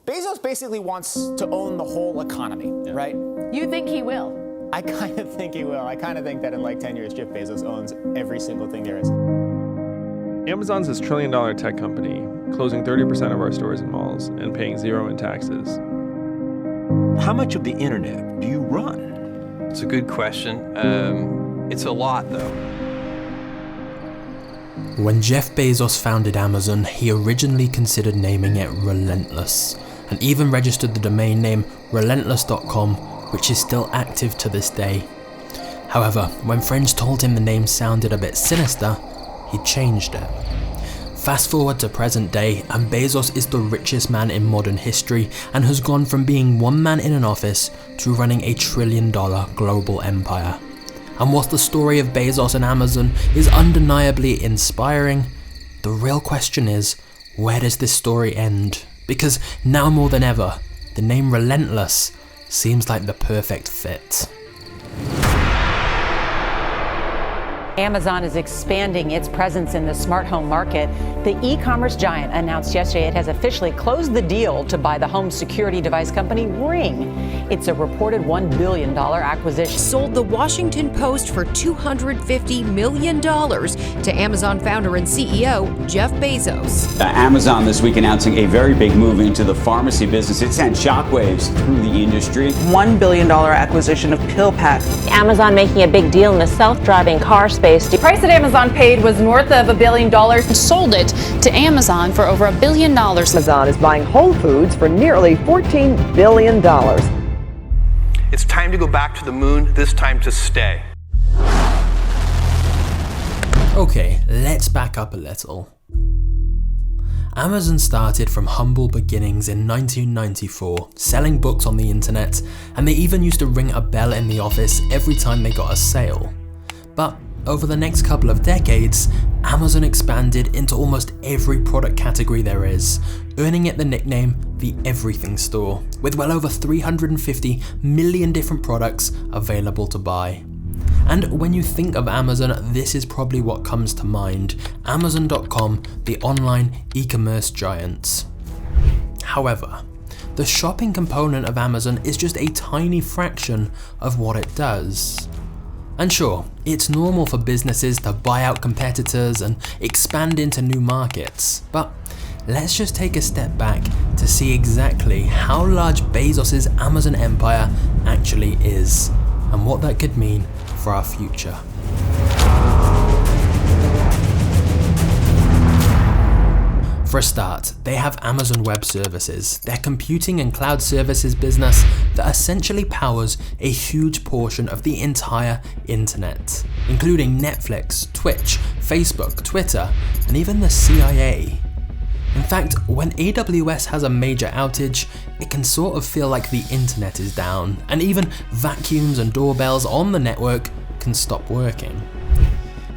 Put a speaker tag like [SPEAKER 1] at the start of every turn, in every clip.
[SPEAKER 1] Bezos basically wants to own the whole economy, right?
[SPEAKER 2] You think he will?
[SPEAKER 1] I kind of think he will. I kind of think that in like 10 years, Jeff Bezos owns every single thing there is.
[SPEAKER 3] Amazon's this trillion-dollar tech company, closing 30% of our stores and malls and paying zero in taxes.
[SPEAKER 4] How much of the internet do you run?
[SPEAKER 5] It's a good question. It's a lot, though.
[SPEAKER 6] When Jeff Bezos founded Amazon, he originally considered naming it Relentless, and even registered the domain name relentless.com, which is still active to this day. However, when friends told him the name sounded a bit sinister, he changed it. Fast forward to present day, and Bezos is the richest man in modern history and has gone from being one man in an office to running $1 trillion global empire. And whilst the story of Bezos and Amazon is undeniably inspiring, the real question is, where does this story end? Because now more than ever, the name Relentless seems like the perfect fit.
[SPEAKER 7] Amazon is expanding its presence in the smart home market. The e-commerce giant announced yesterday it has officially closed the deal to buy the home security device company Ring. It's a reported $1 billion acquisition.
[SPEAKER 2] Sold the Washington Post for $250 million to Amazon founder and CEO Jeff Bezos.
[SPEAKER 8] Amazon this week announcing a very big move into the pharmacy business. It sent shockwaves through the industry.
[SPEAKER 9] $1 billion acquisition of PillPack.
[SPEAKER 10] Amazon making a big deal in the self-driving car space.
[SPEAKER 11] The price that Amazon paid was north of $1 billion.
[SPEAKER 12] Sold it to Amazon for over $1 billion.
[SPEAKER 9] Amazon is buying Whole Foods for nearly $14 billion.
[SPEAKER 5] It's time to go back to the moon, this time to stay.
[SPEAKER 6] Okay, let's back up a little. Amazon started from humble beginnings in 1994, selling books on the internet, and they even used to ring a bell in the office every time they got a sale. But over the next couple of decades, Amazon expanded into almost every product category there is, earning it the nickname the Everything Store, with well over 350 million different products available to buy. And when you think of Amazon, this is probably what comes to mind: Amazon.com, the online e-commerce giant. However, the shopping component of Amazon is just a tiny fraction of what it does. And sure, it's normal for businesses to buy out competitors and expand into new markets, but let's just take a step back to see exactly how large Bezos' Amazon empire actually is, and what that could mean for our future. For a start, they have Amazon Web Services, their computing and cloud services business that essentially powers a huge portion of the entire internet, including Netflix, Twitch, Facebook, Twitter, and even the CIA. In fact, when AWS has a major outage, it can sort of feel like the internet is down, and even vacuums and doorbells on the network can stop working.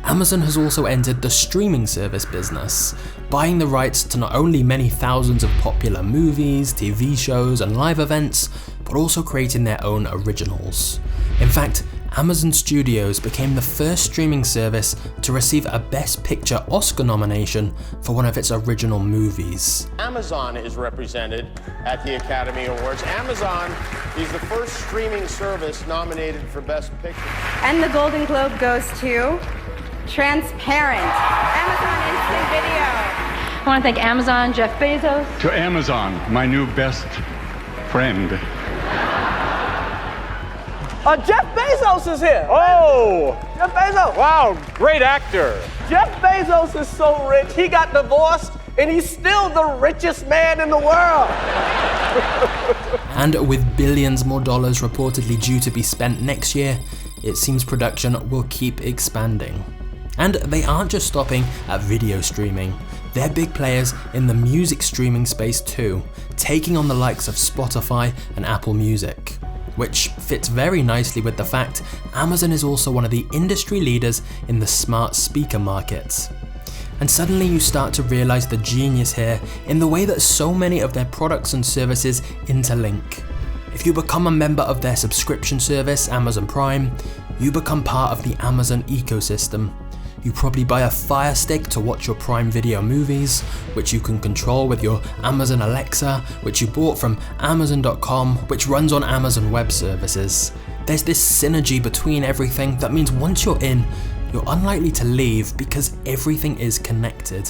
[SPEAKER 6] Amazon has also entered the streaming service business, buying the rights to not only many thousands of popular movies, TV shows, and live events, but also creating their own originals. In fact, Amazon Studios became the first streaming service to receive a Best Picture Oscar nomination for one of its original movies.
[SPEAKER 13] Amazon is represented at the Academy Awards. Amazon is the first streaming service nominated for Best Picture.
[SPEAKER 14] And the Golden Globe goes to Transparent, Amazon Instant Video.
[SPEAKER 15] I want to thank Amazon, Jeff Bezos.
[SPEAKER 16] To Amazon, my new best friend.
[SPEAKER 17] Jeff Bezos is here.
[SPEAKER 18] Oh!
[SPEAKER 17] Jeff Bezos.
[SPEAKER 18] Wow, great actor.
[SPEAKER 17] Jeff Bezos is so rich, he got divorced, and he's still the richest man in the world.
[SPEAKER 6] And with billions more dollars reportedly due to be spent next year, it seems production will keep expanding. And they aren't just stopping at video streaming. They're big players in the music streaming space too, taking on the likes of Spotify and Apple Music, which fits very nicely with the fact Amazon is also one of the industry leaders in the smart speaker market. And suddenly you start to realize the genius here in the way that so many of their products and services interlink. If you become a member of their subscription service, Amazon Prime, you become part of the Amazon ecosystem. You probably buy a Fire Stick to watch your Prime Video movies, which you can control with your Amazon Alexa, which you bought from Amazon.com, which runs on Amazon Web Services. There's this synergy between everything that means once you're in, you're unlikely to leave because everything is connected.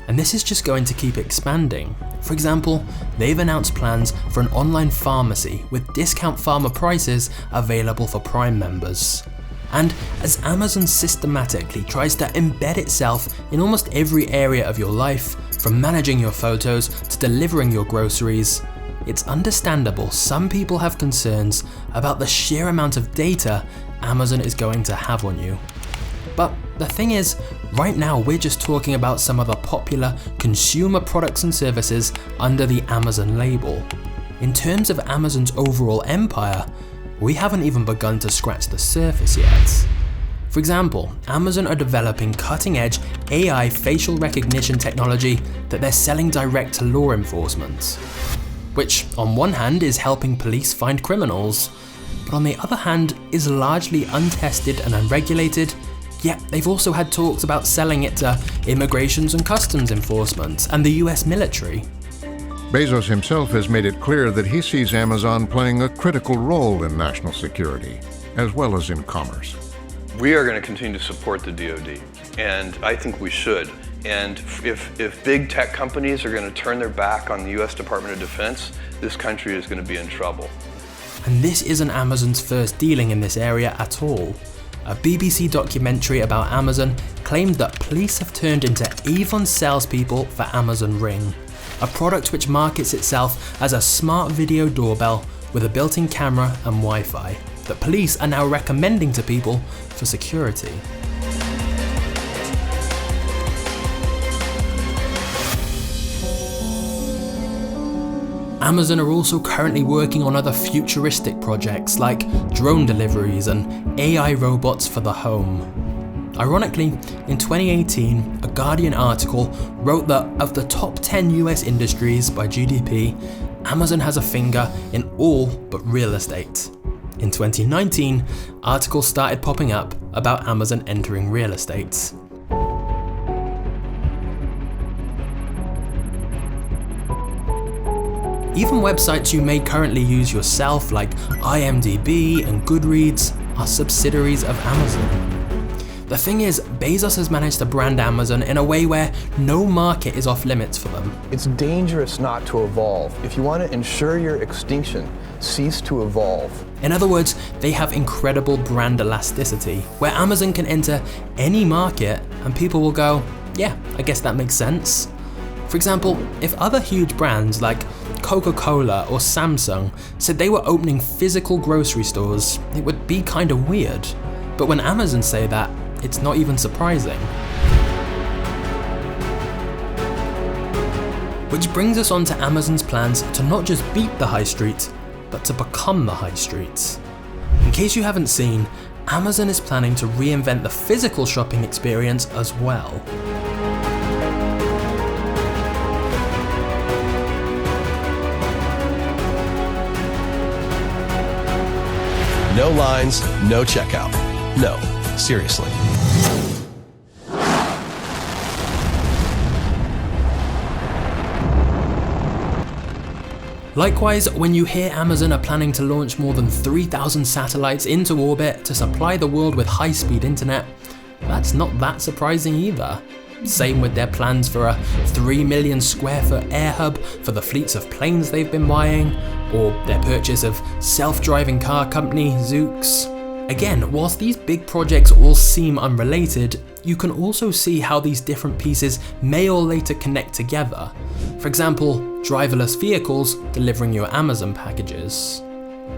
[SPEAKER 6] And this is just going to keep expanding. For example, they've announced plans for an online pharmacy with discount pharma prices available for Prime members. And as Amazon systematically tries to embed itself in almost every area of your life, from managing your photos to delivering your groceries, it's understandable some people have concerns about the sheer amount of data Amazon is going to have on you. But the thing is, right now we're just talking about some of the popular consumer products and services under the Amazon label. In terms of Amazon's overall empire, we haven't even begun to scratch the surface yet. For example, Amazon are developing cutting-edge AI facial recognition technology that they're selling direct to law enforcement, which on one hand is helping police find criminals, but on the other hand is largely untested and unregulated. Yet they've also had talks about selling it to immigrations and customs enforcement and the US military.
[SPEAKER 19] Bezos himself has made it clear that he sees Amazon playing a critical role in national security, as well as in commerce.
[SPEAKER 5] We are going to continue to support the DoD, and I think we should. And if big tech companies are going to turn their back on the US Department of Defense, this country is going to be in trouble.
[SPEAKER 6] And this isn't Amazon's first dealing in this area at all. A BBC documentary about Amazon claimed that police have turned into Avon salespeople for Amazon Ring, a product which markets itself as a smart video doorbell with a built-in camera and Wi-Fi that police are now recommending to people for security. Amazon are also currently working on other futuristic projects like drone deliveries and AI robots for the home. Ironically, in 2018, a Guardian article wrote that of the top 10 US industries by GDP, Amazon has a finger in all but real estate. In 2019, articles started popping up about Amazon entering real estate. Even websites you may currently use yourself, like IMDb and Goodreads, are subsidiaries of Amazon. The thing is, Bezos has managed to brand Amazon in a way where no market is off limits for them.
[SPEAKER 20] It's dangerous not to evolve. If you want to ensure your extinction, cease to evolve.
[SPEAKER 6] In other words, they have incredible brand elasticity, where Amazon can enter any market and people will go, yeah, I guess that makes sense. For example, if other huge brands like Coca-Cola or Samsung said they were opening physical grocery stores, it would be kind of weird. But when Amazon say that, it's not even surprising. Which brings us on to Amazon's plans to not just beat the high street, but to become the high street. In case you haven't seen, Amazon is planning to reinvent the physical shopping experience as well.
[SPEAKER 21] No lines, no checkout. No, seriously.
[SPEAKER 6] Likewise, when you hear Amazon are planning to launch more than 3,000 satellites into orbit to supply the world with high-speed internet, that's not that surprising either. Same with their plans for a 3 million square foot air hub for the fleets of planes they've been buying, or their purchase of self-driving car company Zoox. Again, whilst these big projects all seem unrelated, you can also see how these different pieces may or later connect together. For example, driverless vehicles delivering your Amazon packages.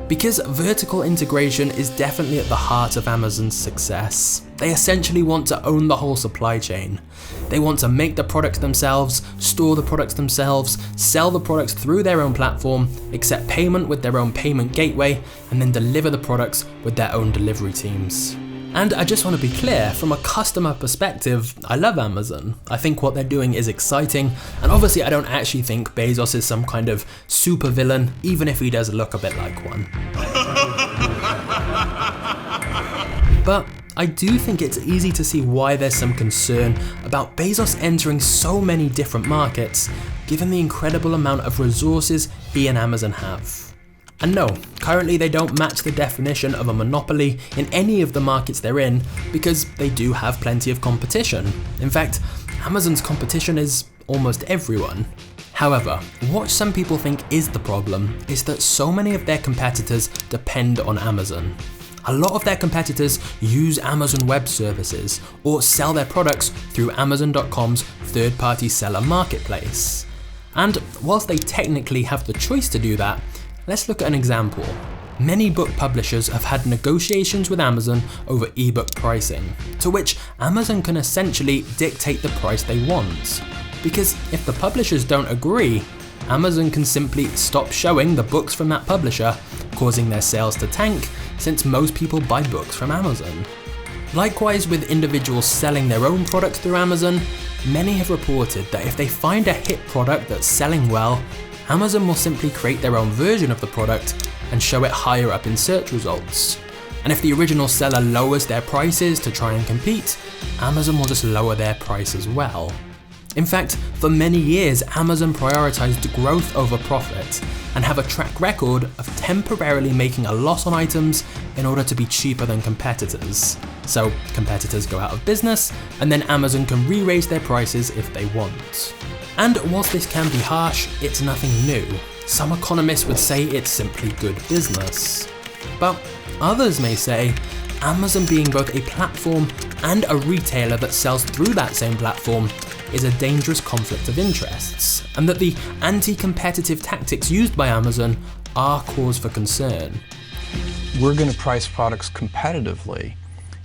[SPEAKER 6] Because vertical integration is definitely at the heart of Amazon's success. They essentially want to own the whole supply chain. They want to make the products themselves, store the products themselves, sell the products through their own platform, accept payment with their own payment gateway, and then deliver the products with their own delivery teams. And I just want to be clear, from a customer perspective, I love Amazon. I think what they're doing is exciting, and obviously I don't actually think Bezos is some kind of super villain, even if he does look a bit like one. But I do think it's easy to see why there's some concern about Bezos entering so many different markets, given the incredible amount of resources he and Amazon have. And no, currently they don't match the definition of a monopoly in any of the markets they're in, because they do have plenty of competition. In fact, Amazon's competition is almost everyone. However, what some people think is the problem is that so many of their competitors depend on Amazon. A lot of their competitors use Amazon Web Services or sell their products through Amazon.com's third-party seller marketplace. And whilst they technically have the choice to do that, let's look at an example. Many book publishers have had negotiations with Amazon over ebook pricing, to which Amazon can essentially dictate the price they want. Because if the publishers don't agree, Amazon can simply stop showing the books from that publisher, causing their sales to tank, since most people buy books from Amazon. Likewise, with individuals selling their own products through Amazon, many have reported that if they find a hit product that's selling well, Amazon will simply create their own version of the product and show it higher up in search results. And if the original seller lowers their prices to try and compete, Amazon will just lower their price as well. In fact, for many years, Amazon prioritized growth over profit and have a track record of temporarily making a loss on items in order to be cheaper than competitors. So competitors go out of business, and then Amazon can re-raise their prices if they want. And whilst this can be harsh, it's nothing new. Some economists would say it's simply good business. But others may say, Amazon being both a platform and a retailer that sells through that same platform is a dangerous conflict of interests, and that the anti-competitive tactics used by Amazon are cause for concern.
[SPEAKER 20] We're going to price products competitively,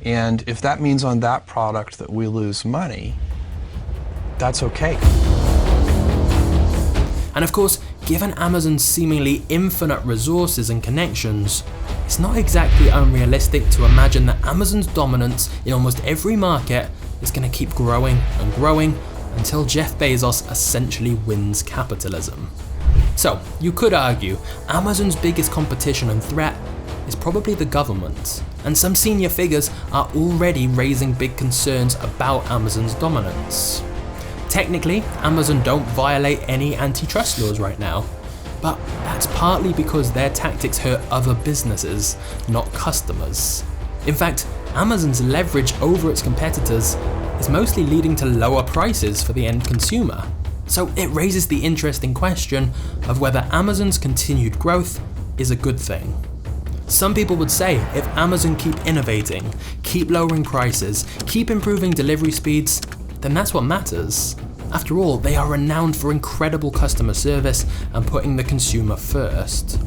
[SPEAKER 20] and if that means on that product that we lose money, that's okay.
[SPEAKER 6] And of course, given Amazon's seemingly infinite resources and connections, it's not exactly unrealistic to imagine that Amazon's dominance in almost every market is going to keep growing and growing until Jeff Bezos essentially wins capitalism. So, you could argue Amazon's biggest competition and threat is probably the government, and some senior figures are already raising big concerns about Amazon's dominance. Technically, Amazon don't violate any antitrust laws right now, but that's partly because their tactics hurt other businesses, not customers. In fact, Amazon's leverage over its competitors is mostly leading to lower prices for the end consumer. So it raises the interesting question of whether Amazon's continued growth is a good thing. Some people would say if Amazon keep innovating, keep lowering prices, keep improving delivery speeds, then that's what matters. After all, they are renowned for incredible customer service and putting the consumer first.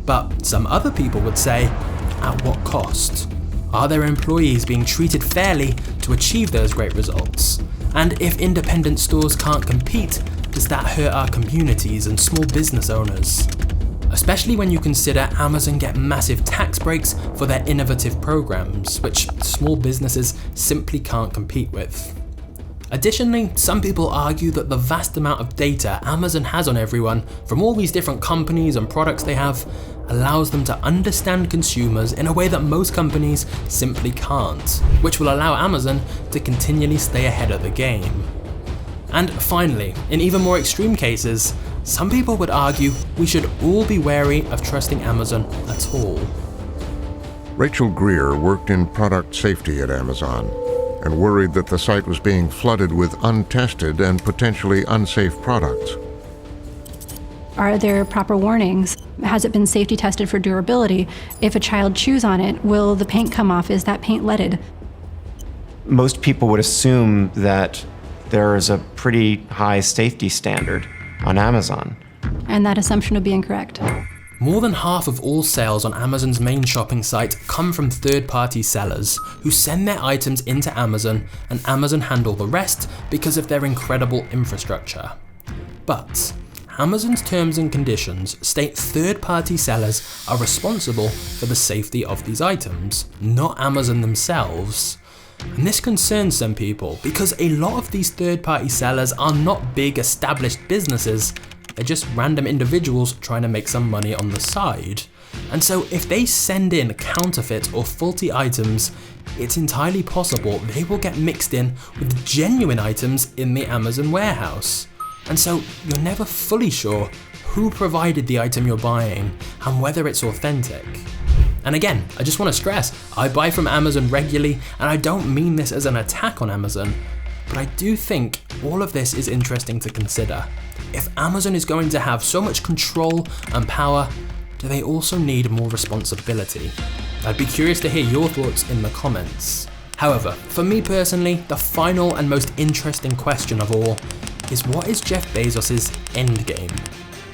[SPEAKER 6] But some other people would say, at what cost? Are their employees being treated fairly to achieve those great results? And if independent stores can't compete, does that hurt our communities and small business owners? Especially when you consider Amazon get massive tax breaks for their innovative programs, which small businesses simply can't compete with. Additionally, some people argue that the vast amount of data Amazon has on everyone, from all these different companies and products they have, allows them to understand consumers in a way that most companies simply can't, which will allow Amazon to continually stay ahead of the game. And finally, in even more extreme cases, some people would argue we should all be wary of trusting Amazon at all.
[SPEAKER 19] Rachel Greer worked in product safety at Amazon and worried that the site was being flooded with untested and potentially unsafe products.
[SPEAKER 1] Are there proper warnings? Has it been safety tested for durability? If a child chews on it, will the paint come off? Is that paint leaded?
[SPEAKER 22] Most people would assume that there is a pretty high safety standard on Amazon.
[SPEAKER 1] And that assumption would be incorrect.
[SPEAKER 6] More than half of all sales on Amazon's main shopping site come from third-party sellers who send their items into Amazon, and Amazon handle the rest because of their incredible infrastructure. But Amazon's terms and conditions state third-party sellers are responsible for the safety of these items, not Amazon themselves. And this concerns some people because a lot of these third-party sellers are not big established businesses, they're just random individuals trying to make some money on the side. And so if they send in counterfeit or faulty items, it's entirely possible they will get mixed in with genuine items in the Amazon warehouse. And so you're never fully sure who provided the item you're buying and whether it's authentic. And again, I just want to stress, I buy from Amazon regularly, and I don't mean this as an attack on Amazon, but I do think all of this is interesting to consider. If Amazon is going to have so much control and power, do they also need more responsibility? I'd be curious to hear your thoughts in the comments. However, for me personally, the final and most interesting question of all is, what is Jeff Bezos' endgame?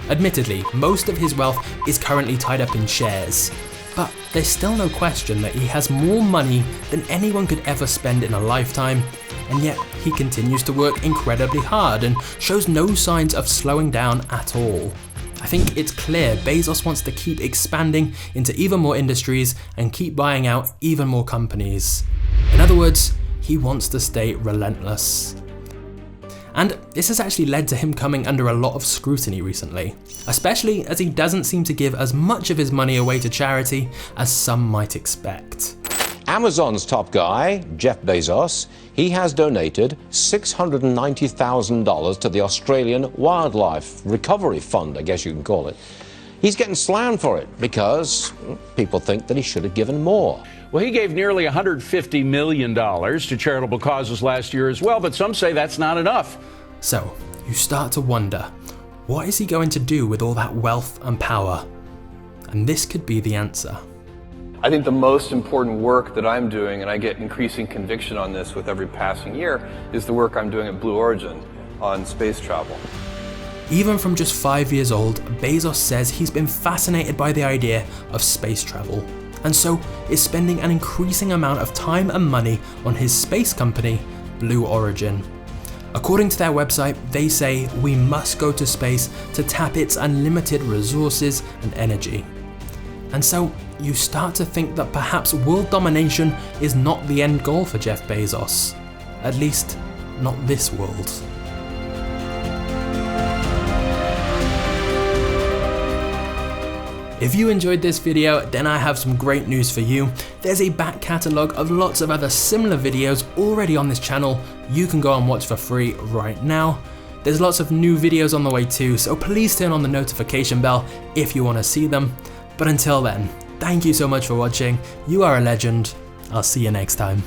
[SPEAKER 6] Admittedly, most of his wealth is currently tied up in shares, but there's still no question that he has more money than anyone could ever spend in a lifetime, and yet he continues to work incredibly hard and shows no signs of slowing down at all. I think it's clear Bezos wants to keep expanding into even more industries and keep buying out even more companies. In other words, he wants to stay relentless. And this has actually led to him coming under a lot of scrutiny recently, especially as he doesn't seem to give as much of his money away to charity as some might expect.
[SPEAKER 3] Amazon's top guy, Jeff Bezos, he has donated $690,000 to the Australian Wildlife Recovery Fund, I guess you can call it. He's getting slammed for it because people think that he should have given more.
[SPEAKER 4] Well, he gave nearly $150 million to charitable causes last year as well, but some say that's not enough.
[SPEAKER 6] So, you start to wonder, what is he going to do with all that wealth and power? And this could be the answer.
[SPEAKER 5] I think the most important work that I'm doing, and I get increasing conviction on this with every passing year, is the work I'm doing at Blue Origin on space travel.
[SPEAKER 6] Even from just 5 years old, Bezos says he's been fascinated by the idea of space travel, and so is spending an increasing amount of time and money on his space company, Blue Origin. According to their website, they say we must go to space to tap its unlimited resources and energy. And so you start to think that perhaps world domination is not the end goal for Jeff Bezos. At least, not this world. If you enjoyed this video, then I have some great news for you. There's a back catalogue of lots of other similar videos already on this channel you can go and watch for free right now. There's lots of new videos on the way too, so please turn on the notification bell if you want to see them. But until then, thank you so much for watching. You are a legend. I'll see you next time.